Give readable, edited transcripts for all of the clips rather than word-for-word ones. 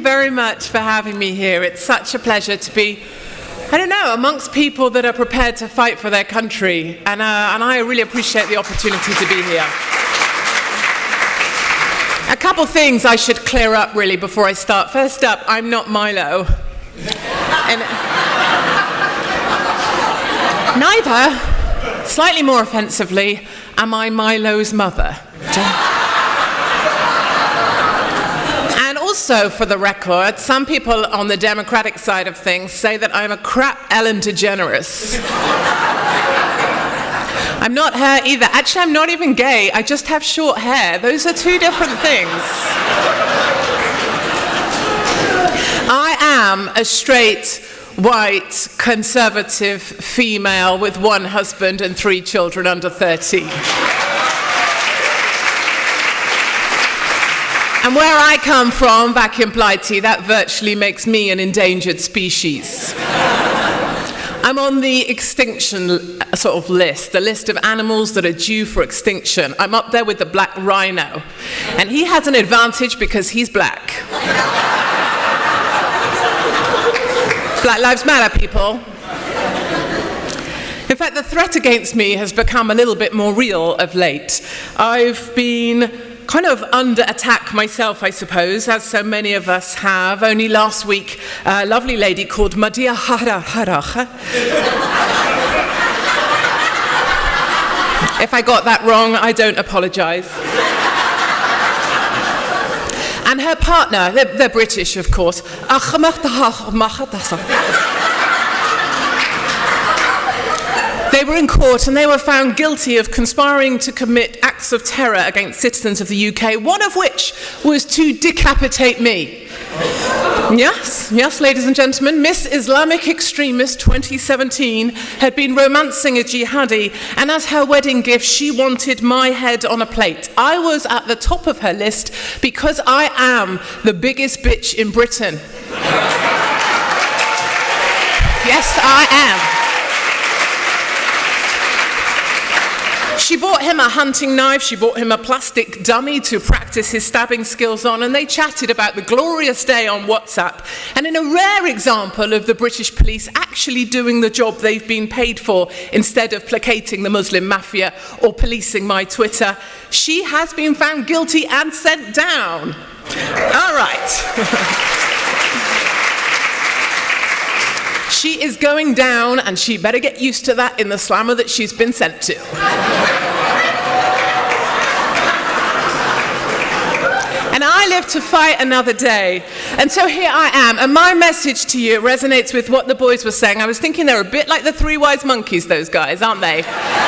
very much for having me here. It's such a pleasure to be, amongst people that are prepared to fight for their country. And I really appreciate the opportunity to be here. A couple things I should clear up, really, before I start. First up, I'm not Milo. And neither, slightly more offensively, am I Milo's mother. And also, for the record, some people on the Democratic side of things say that I'm a crap Ellen DeGeneres. I'm not her either. Actually, I'm not even gay. I just have short hair. Those are two different things. I am a straight, white, conservative female with one husband and 3 children under 13. And where I come from, back in Blighty, that virtually makes me an endangered species. I'm on the extinction sort of list, the list of animals that are due for extinction. I'm up there with the black rhino. And he has an advantage because he's black. Black Lives Matter, people. In fact, the threat against me has become a little bit more real of late. I've been kind of under attack myself, I suppose, as so many of us have. Only last week, a lovely lady called Madia Haraha. If I got that wrong, I don't apologize. And her partner, they're British, of course. They were in court and they were found guilty of conspiring to commit acts of terror against citizens of the UK, one of which was to decapitate me. Yes, ladies and gentlemen, Miss Islamic Extremist 2017 had been romancing a jihadi, and as her wedding gift, she wanted my head on a plate. I was at the top of her list because I am the biggest bitch in Britain. Yes, I am. She bought him a hunting knife, she bought him a plastic dummy to practice his stabbing skills on, and they chatted about the glorious day on WhatsApp. And in a rare example of the British police actually doing the job they've been paid for instead of placating the Muslim mafia or policing my Twitter, she has been found guilty and sent down. All right. She is going down, and she better get used to that in the slammer that she's been sent to. And I live to fight another day. And so here I am, and my message to you resonates with what the boys were saying. I was thinking they're a bit like the 3 wise monkeys, those guys, aren't they?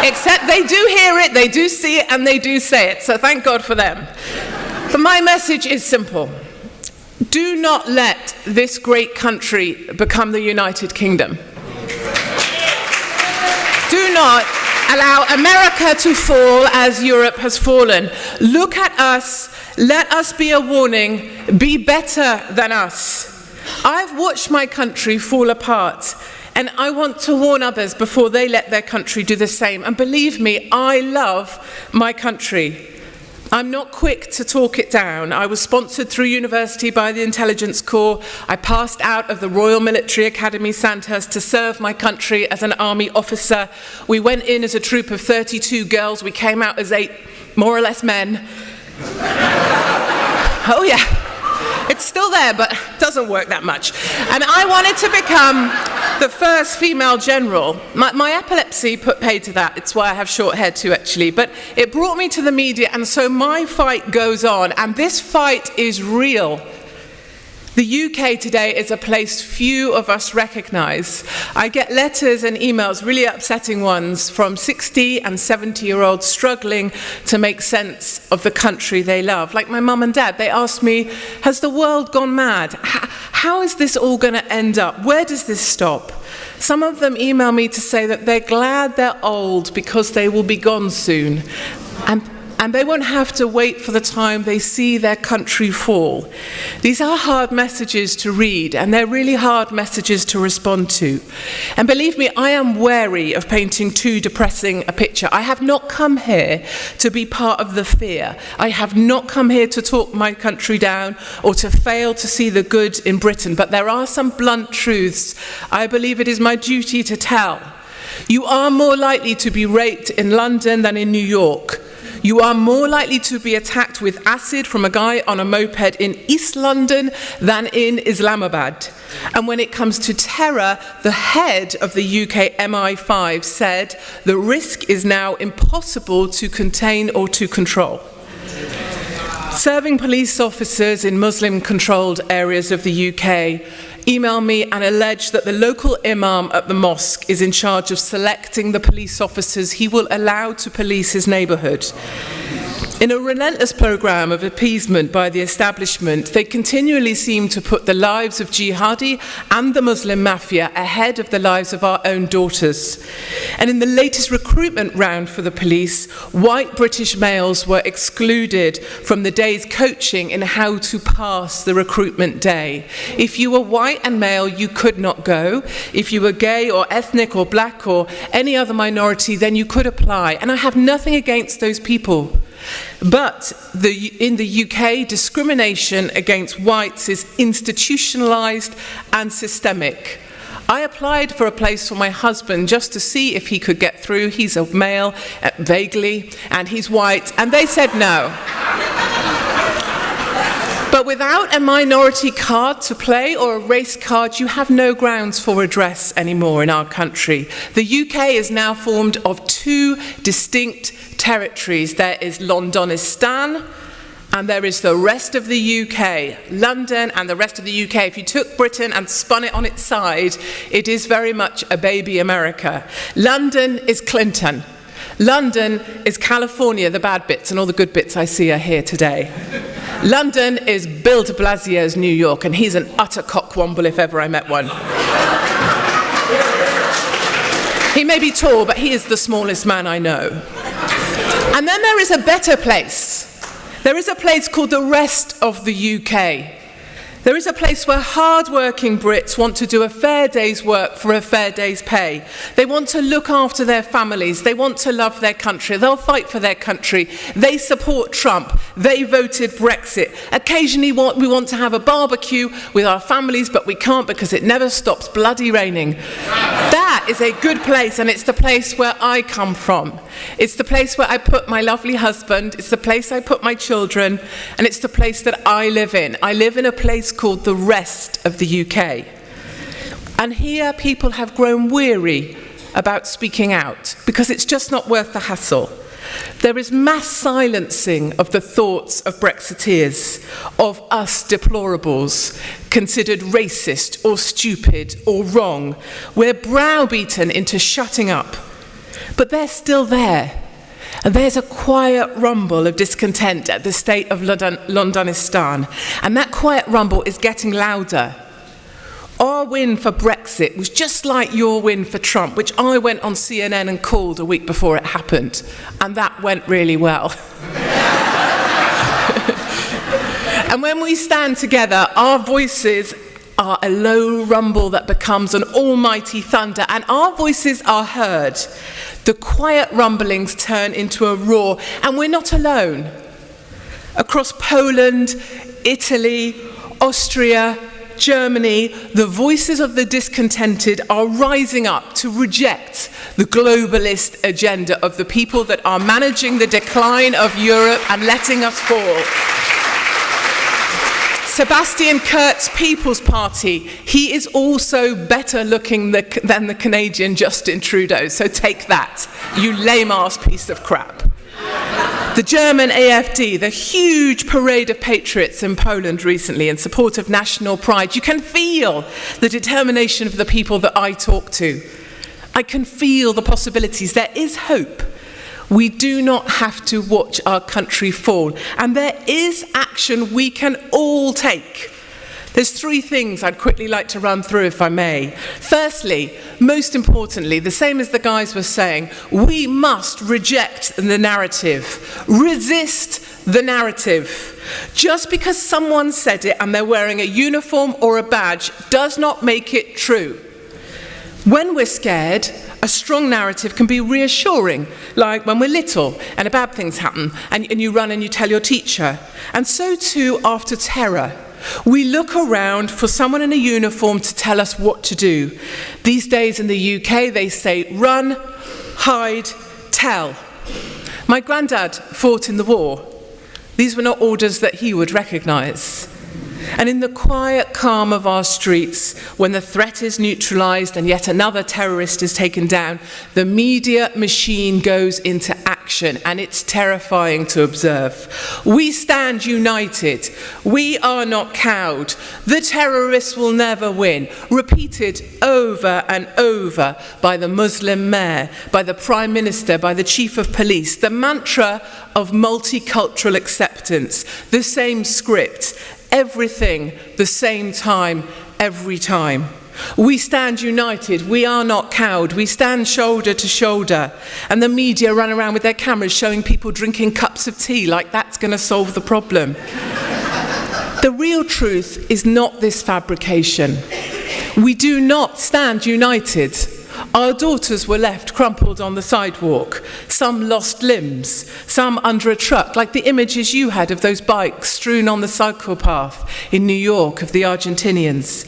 Except they do hear it, they do see it, and they do say it. So thank God for them. But my message is simple. Do not let this great country become the United Kingdom. Do not allow America to fall as Europe has fallen. Look at us. Let us be a warning. Be better than us. I've watched my country fall apart, and I want to warn others before they let their country do the same. And believe me, I love my country. I'm not quick to talk it down. I was sponsored through university by the Intelligence Corps. I passed out of the Royal Military Academy Sandhurst to serve my country as an army officer. We went in as a troop of 32 girls. We came out as 8 more or less men. Oh yeah. It's still there, but doesn't work that much. And I wanted to become the first female general. My epilepsy put paid to that. It's why I have short hair too, actually. But it brought me to the media, and so my fight goes on. And this fight is real. The UK today is a place few of us recognise. I get letters and emails, really upsetting ones, from 60 and 70-year-olds struggling to make sense of the country they love. Like my mum and dad, they ask me, has the world gone mad? How is this all going to end up? Where does this stop? Some of them email me to say that they're glad they're old because they will be gone soon. And And they won't have to wait for the time they see their country fall. These are hard messages to read, and they're really hard messages to respond to. And believe me, I am wary of painting too depressing a picture. I have not come here to be part of the fear. I have not come here to talk my country down or to fail to see the good in Britain. But there are some blunt truths I believe it is my duty to tell. You are more likely to be raped in London than in New York. You are more likely to be attacked with acid from a guy on a moped in East London than in Islamabad. And when it comes to terror, the head of the UK MI5 said the risk is now impossible to contain or to control. Serving police officers in Muslim-controlled areas of the UK email me and allege that the local imam at the mosque is in charge of selecting the police officers he will allow to police his neighbourhood. In a relentless programme of appeasement by the establishment, they continually seem to put the lives of jihadi and the Muslim mafia ahead of the lives of our own daughters. And in the latest recruitment round for the police, white British males were excluded from the day's coaching in how to pass the recruitment day. If you were white and male, you could not go. If you were gay or ethnic or black or any other minority, then you could apply. And I have nothing against those people. But in the UK, discrimination against whites is institutionalised and systemic. I applied for a place for my husband just to see if he could get through. He's a male, vaguely, and he's white, and they said no. But without a minority card to play or a race card, you have no grounds for redress anymore in our country. The UK is now formed of two distinct territories. There is Londonistan and there is the rest of the UK. London and the rest of the UK. If you took Britain and spun it on its side, it is very much a baby America. London is Clinton. London is California, the bad bits, and all the good bits I see are here today. London is Bill de Blasio's New York, and he's an utter cockwomble if ever I met one. He may be tall, but he is the smallest man I know. And then there is a better place. There is a place called the rest of the UK. There is a place where hard-working Brits want to do a fair day's work for a fair day's pay. They want to look after their families. They want to love their country. They'll fight for their country. They support Trump. They voted Brexit. Occasionally we want to have a barbecue with our families, but we can't because it never stops bloody raining. That is a good place, and it's the place where I come from. It's the place where I put my lovely husband. It's the place I put my children, and it's the place that I live in. I live in a place called the rest of the UK. And here people have grown weary about speaking out because it's just not worth the hassle. There is mass silencing of the thoughts of Brexiteers, of us deplorables, considered racist or stupid or wrong. We're browbeaten into shutting up. But they're still there. And there's a quiet rumble of discontent at the state of Londonistan. And that quiet rumble is getting louder. Our win for Brexit was just like your win for Trump, which I went on CNN and called a week before it happened. And that went really well. And when we stand together, our voices are a low rumble that becomes an almighty thunder, and our voices are heard. The quiet rumblings turn into a roar, and we're not alone. Across Poland, Italy, Austria, Germany, the voices of the discontented are rising up to reject the globalist agenda of the people that are managing the decline of Europe and letting us fall. Sebastian Kurtz's People's Party, he is also better looking than the Canadian Justin Trudeau, so take that, you lame-ass piece of crap. The German AfD, the huge parade of patriots in Poland recently in support of national pride. You can feel the determination of the people that I talk to. I can feel the possibilities. There is hope. We do not have to watch our country fall. And there is action we can all take There's 3 things I'd quickly like to run through, if I may. Firstly, most importantly, the same as the guys were saying, we must reject the narrative. Resist the narrative. Just because someone said it and they're wearing a uniform or a badge does not make it true. When we're scared, a strong narrative can be reassuring, like when we're little and bad things happen and you run and you tell your teacher. And so too after terror. We look around for someone in a uniform to tell us what to do. These days in the UK, they say, run, hide, tell. My granddad fought in the war. These were not orders that he would recognise. And in the quiet calm of our streets, when the threat is neutralised and yet another terrorist is taken down, the media machine goes into action, and it's terrifying to observe. We stand united. We are not cowed. The terrorists will never win. Repeated over and over by the Muslim mayor, by the Prime Minister, by the Chief of Police. The mantra of multicultural acceptance. The same script. Everything, the same time, every time. We stand united. We are not cowed. We stand shoulder to shoulder. And the media run around with their cameras showing people drinking cups of tea like that's going to solve the problem. The real truth is not this fabrication. We do not stand united. Our daughters were left crumpled on the sidewalk, some lost limbs, some under a truck, like the images you had of those bikes strewn on the cycle path in New York of the Argentinians.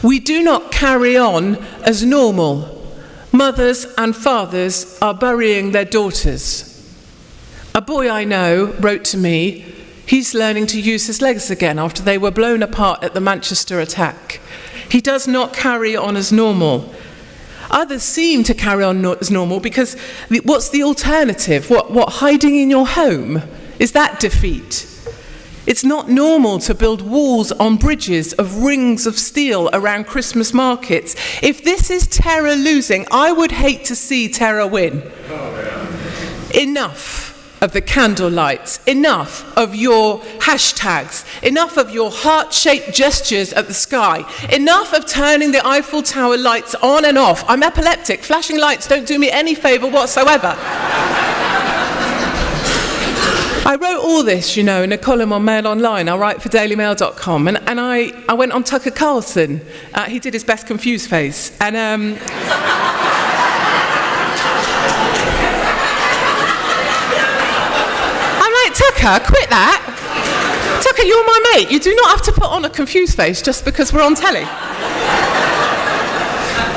We do not carry on as normal. Mothers and fathers are burying their daughters. A boy I know wrote to me, he's learning to use his legs again after they were blown apart at the Manchester attack. He does not carry on as normal. Others seem to carry on as normal because what's the alternative? What, hiding in your home? Is that defeat? It's not normal to build walls on bridges of rings of steel around Christmas markets. If this is terror losing, I would hate to see terror win. Enough of the candle lights, enough of your hashtags, enough of your heart-shaped gestures at the sky, enough of turning the Eiffel Tower lights on and off. I'm epileptic. Flashing lights don't do me any favour whatsoever. I wrote all this, in a column on Mail Online. I write for dailymail.com, and I went on Tucker Carlson. He did his best confused face, and Tucker, quit that. Tucker, you're my mate. You do not have to put on a confused face just because we're on telly.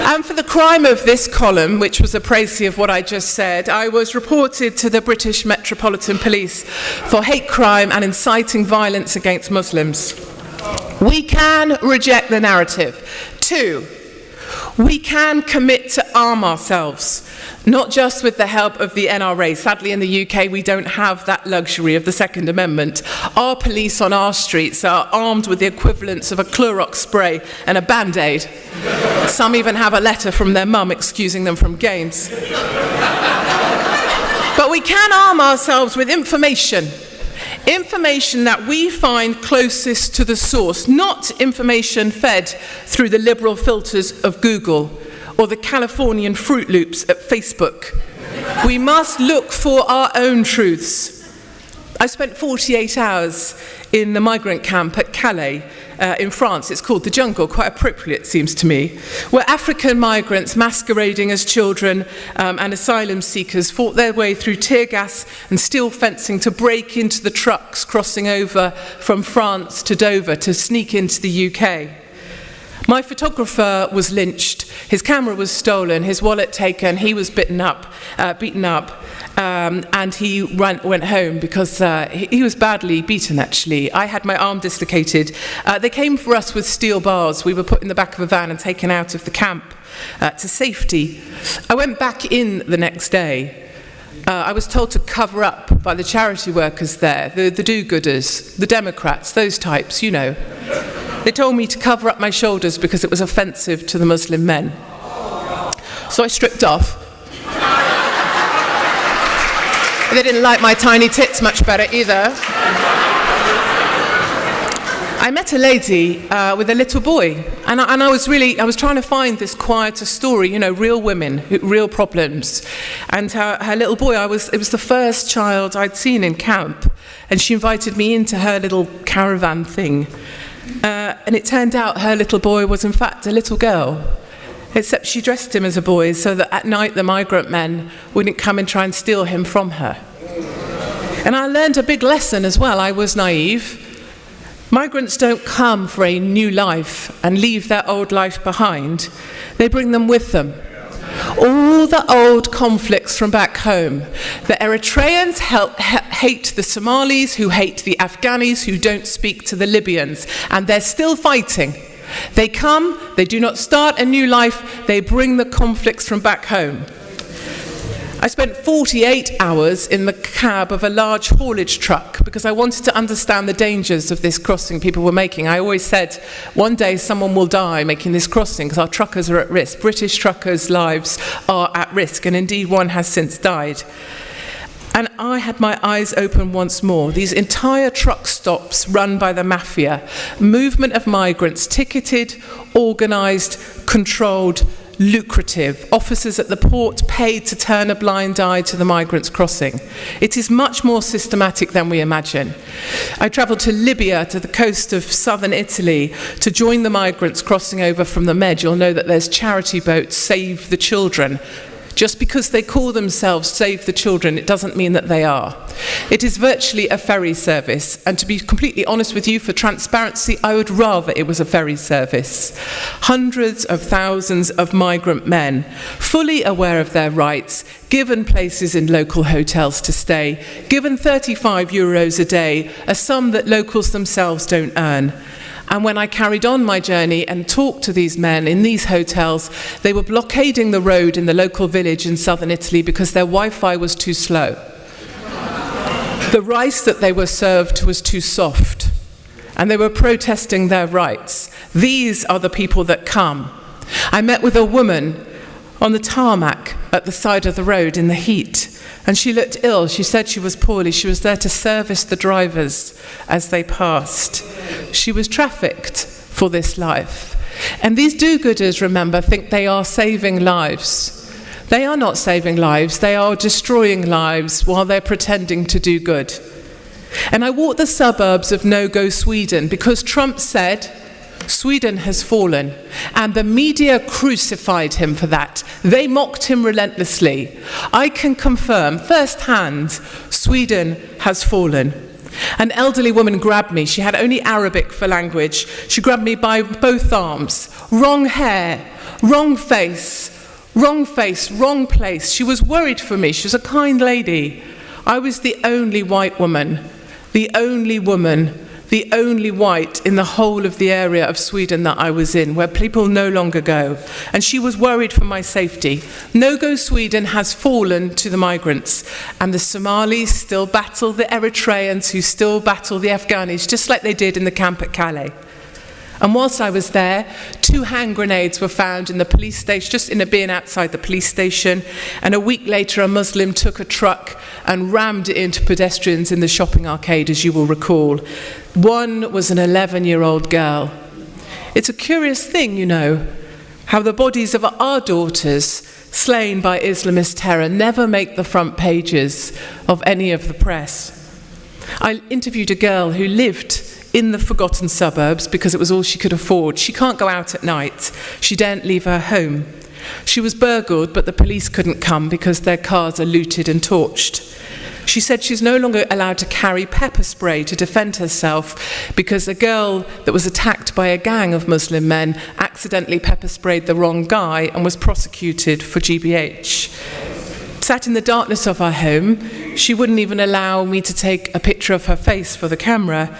And for the crime of this column, which was a précis of what I just said, I was reported to the British Metropolitan Police for hate crime and inciting violence against Muslims. We can reject the narrative. 2, we can commit to arm ourselves, not just with the help of the NRA. Sadly, in the UK, we don't have that luxury of the Second Amendment. Our police on our streets are armed with the equivalents of a Clorox spray and a Band-Aid. Some even have a letter from their mum excusing them from games. But we can arm ourselves with information that we find closest to the source, not information fed through the liberal filters of Google or the Californian Fruit Loops at Facebook. We must look for our own truths. I spent 48 hours in the migrant camp at Calais in France. It's called the Jungle, quite appropriate, it seems to me, where African migrants masquerading as children and asylum seekers fought their way through tear gas and steel fencing to break into the trucks crossing over from France to Dover to sneak into the UK. My photographer was lynched, his camera was stolen, his wallet taken, he was beaten up, and he went home because he was badly beaten, actually. I had my arm dislocated. They came for us with steel bars. We were put in the back of a van and taken out of the camp to safety. I went back in the next day. I was told to cover up by the charity workers there, the do-gooders, the Democrats, those types, They told me to cover up my shoulders because it was offensive to the Muslim men. So I stripped off. They didn't like my tiny tits much better either. I met a lady with a little boy, and I was trying to find this quieter story, you know, real women, real problems. And her little boy, it was the first child I'd seen in camp, and she invited me into her little caravan thing. And it turned out her little boy was in fact a little girl, except she dressed him as a boy so that at night the migrant men wouldn't come and try and steal him from her. And I learned a big lesson as well. I was naive. Migrants don't come for a new life and leave their old life behind. They bring them with them. All the old conflicts from back home. The Eritreans hate the Somalis, who hate the Afghanis, who don't speak to the Libyans, and they're still fighting. They come, they do not start a new life, they bring the conflicts from back home. I spent 48 hours in the cab of a large haulage truck because I wanted to understand the dangers of this crossing people were making. I always said, one day someone will die making this crossing because our truckers are at risk. British truckers' lives are at risk, and indeed one has since died. And I had my eyes open once more. These entire truck stops run by the mafia, movement of migrants, ticketed, organised, controlled, lucrative, officers at the port paid to turn a blind eye to the migrants crossing. It is much more systematic than we imagine. I travelled to Libya, to the coast of southern Italy, to join the migrants crossing over from the Med. You'll know that there's charity boats, Save the Children. Just because they call themselves Save the Children, it doesn't mean that they are. It is virtually a ferry service, and to be completely honest with you, for transparency, I would rather it was a ferry service. Hundreds of thousands of migrant men, fully aware of their rights, given places in local hotels to stay, given €35 a day, a sum that locals themselves don't earn. And when I carried on my journey and talked to these men in these hotels, they were blockading the road in the local village in southern Italy because their Wi-Fi was too slow. The rice that they were served was too soft, and they were protesting their rights. These are the people that come. I met with a woman on the tarmac at the side of the road in the heat, and she looked ill. She said she was poorly. She was there to service the drivers as they passed. She was trafficked for this life. And these do-gooders, remember, think they are saving lives. They are not saving lives. They are destroying lives while they're pretending to do good. And I walked the suburbs of no-go Sweden because Trump said, Sweden has fallen, and the media crucified him for that. They mocked him relentlessly. I can confirm firsthand, Sweden has fallen. An elderly woman grabbed me. She had only Arabic for language. She grabbed me by both arms. Wrong hair, wrong face, wrong place. She was worried for me. She was a kind lady. I was the only white woman, the only white in the whole of the area of Sweden that I was in, where people no longer go. And she was worried for my safety. No-go Sweden has fallen to the migrants, and the Somalis still battle the Eritreans, who still battle the Afghanis, just like they did in the camp at Calais. And whilst I was there, 2 hand grenades were found in the police station, just in a bin outside the police station. And a week later, a Muslim took a truck and rammed it into pedestrians in the shopping arcade, as you will recall. One was an 11-year-old girl. It's a curious thing, you know, how the bodies of our daughters slain by Islamist terror never make the front pages of any of the press. I interviewed a girl who lived in the forgotten suburbs because it was all she could afford. She can't go out at night. She daren't leave her home. She was burgled, but the police couldn't come because their cars are looted and torched. She said she's no longer allowed to carry pepper spray to defend herself because a girl that was attacked by a gang of Muslim men accidentally pepper sprayed the wrong guy and was prosecuted for GBH. Sat in the darkness of our home, she wouldn't even allow me to take a picture of her face for the camera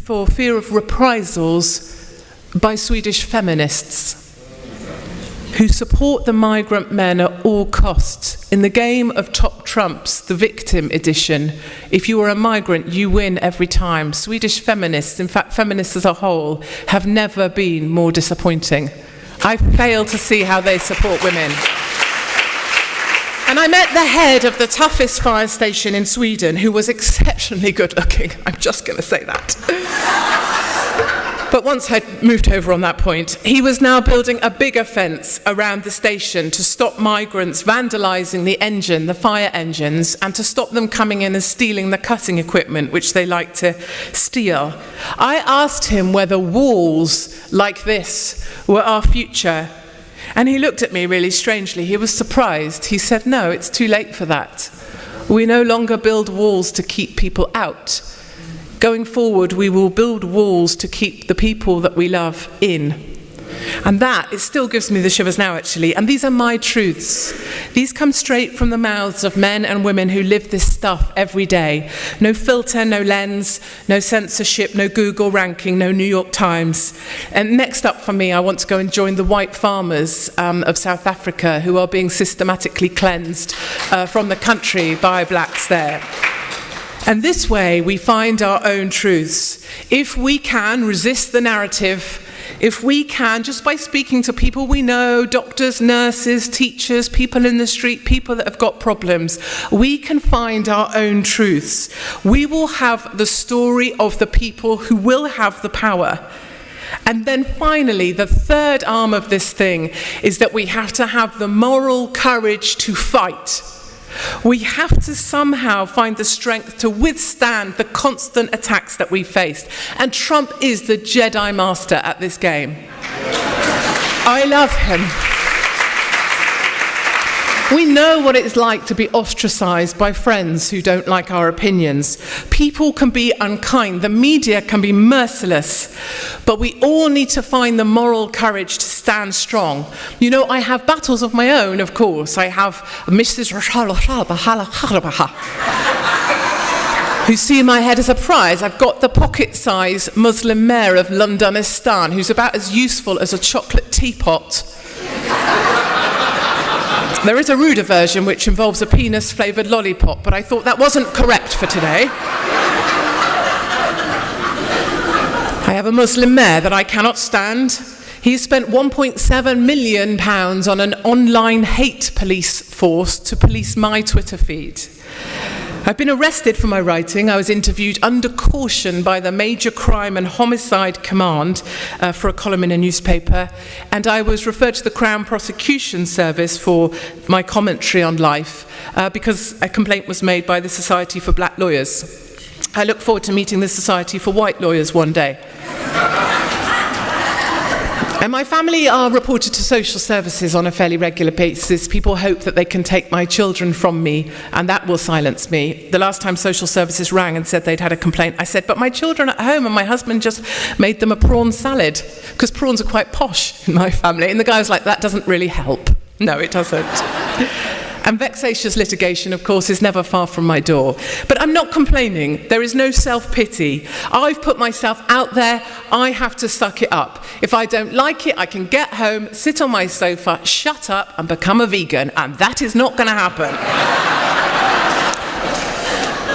for fear of reprisals by Swedish feminists who support the migrant men at all costs. In the game of Top Trumps, the victim edition, if you are a migrant, you win every time. Swedish feminists, in fact feminists as a whole, have never been more disappointing. I fail to see how they support women. And I met the head of the toughest fire station in Sweden, who was exceptionally good looking. I'm just going to say that. But once I'd moved over on that point, he was now building a bigger fence around the station to stop migrants vandalising the engine, the fire engines, and to stop them coming in and stealing the cutting equipment, which they like to steal. I asked him whether walls like this were our future, and he looked at me really strangely. He was surprised. He said, "No, it's too late for that. We no longer build walls to keep people out. Going forward, we will build walls to keep the people that we love in." And that, it still gives me the shivers now, actually. And these are my truths. These come straight from the mouths of men and women who live this stuff every day. No filter, no lens, no censorship, no Google ranking, no New York Times. And next up for me, I want to go and join the white farmers of South Africa who are being systematically cleansed from the country by blacks there. And this way we find our own truths. If we can resist the narrative, if we can, just by speaking to people we know, doctors, nurses, teachers, people in the street, people that have got problems, we can find our own truths. We will have the story of the people who will have the power. And then finally, the third arm of this thing is that we have to have the moral courage to fight. We have to somehow find the strength to withstand the constant attacks that we face. And Trump is the Jedi Master at this game. I love him. We know what it's like to be ostracized by friends who don't like our opinions. People can be unkind, the media can be merciless, but we all need to find the moral courage to stand strong. You know, I have battles of my own, of course. I have Mrs. who see my head as a prize. I've got the pocket-sized Muslim mayor of Londonistan, who's about as useful as a chocolate teapot. There is a ruder version which involves a penis-flavoured lollipop, but I thought that wasn't correct for today. I have a Muslim mayor that I cannot stand. He's spent £1.7 million on an online hate police force to police my Twitter feed. I've been arrested for my writing. I was interviewed under caution by the Major Crime and Homicide Command for a column in a newspaper, and I was referred to the Crown Prosecution Service for my commentary on life because a complaint was made by the Society for Black Lawyers. I look forward to meeting the Society for White Lawyers one day. And my family are reported to social services on a fairly regular basis. People hope that they can take my children from me, and that will silence me. The last time social services rang and said they'd had a complaint, I said, but my children are at home, and my husband just made them a prawn salad, because prawns are quite posh in my family. And the guy was like, that doesn't really help. No, it doesn't. And vexatious litigation, of course, is never far from my door. But I'm not complaining. There is no self-pity. I've put myself out there. I have to suck it up. If I don't like it, I can get home, sit on my sofa, shut up, and become a vegan. And that is not going to happen.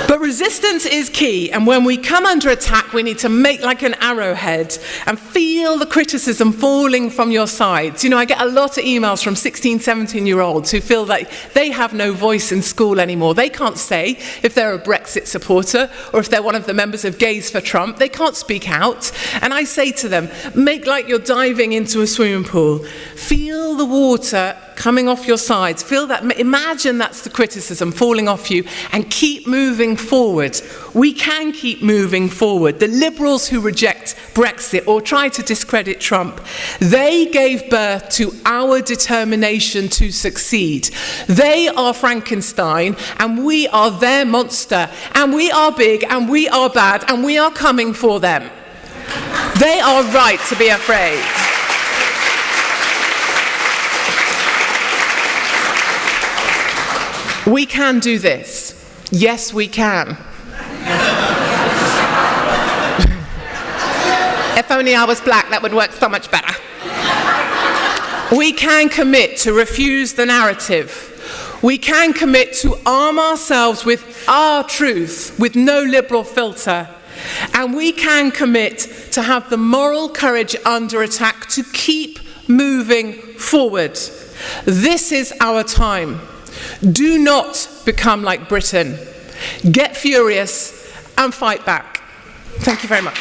But resistance is key, and when we come under attack, we need to make like an arrowhead and feel the criticism falling from your sides. You know, I get a lot of emails from 16, 17-year-olds who feel like they have no voice in school anymore. They can't say if they're a Brexit supporter or if they're one of the members of Gays for Trump. They can't speak out. And I say to them, make like you're diving into a swimming pool. Feel the water coming off your sides. Feel that. Imagine that's the criticism falling off you, and keep moving forward. We can keep moving forward. The liberals who reject Brexit or try to discredit Trump, they gave birth to our determination to succeed. They are Frankenstein, and we are their monster, and we are big, and we are bad, and we are coming for them. They are right to be afraid. We can do this. Yes, we can. If only I was black, that would work so much better. We can commit to refuse the narrative. We can commit to arm ourselves with our truth, with no liberal filter. And we can commit to have the moral courage under attack to keep moving forward. This is our time. Do not become like Britain. Get furious and fight back. Thank you very much.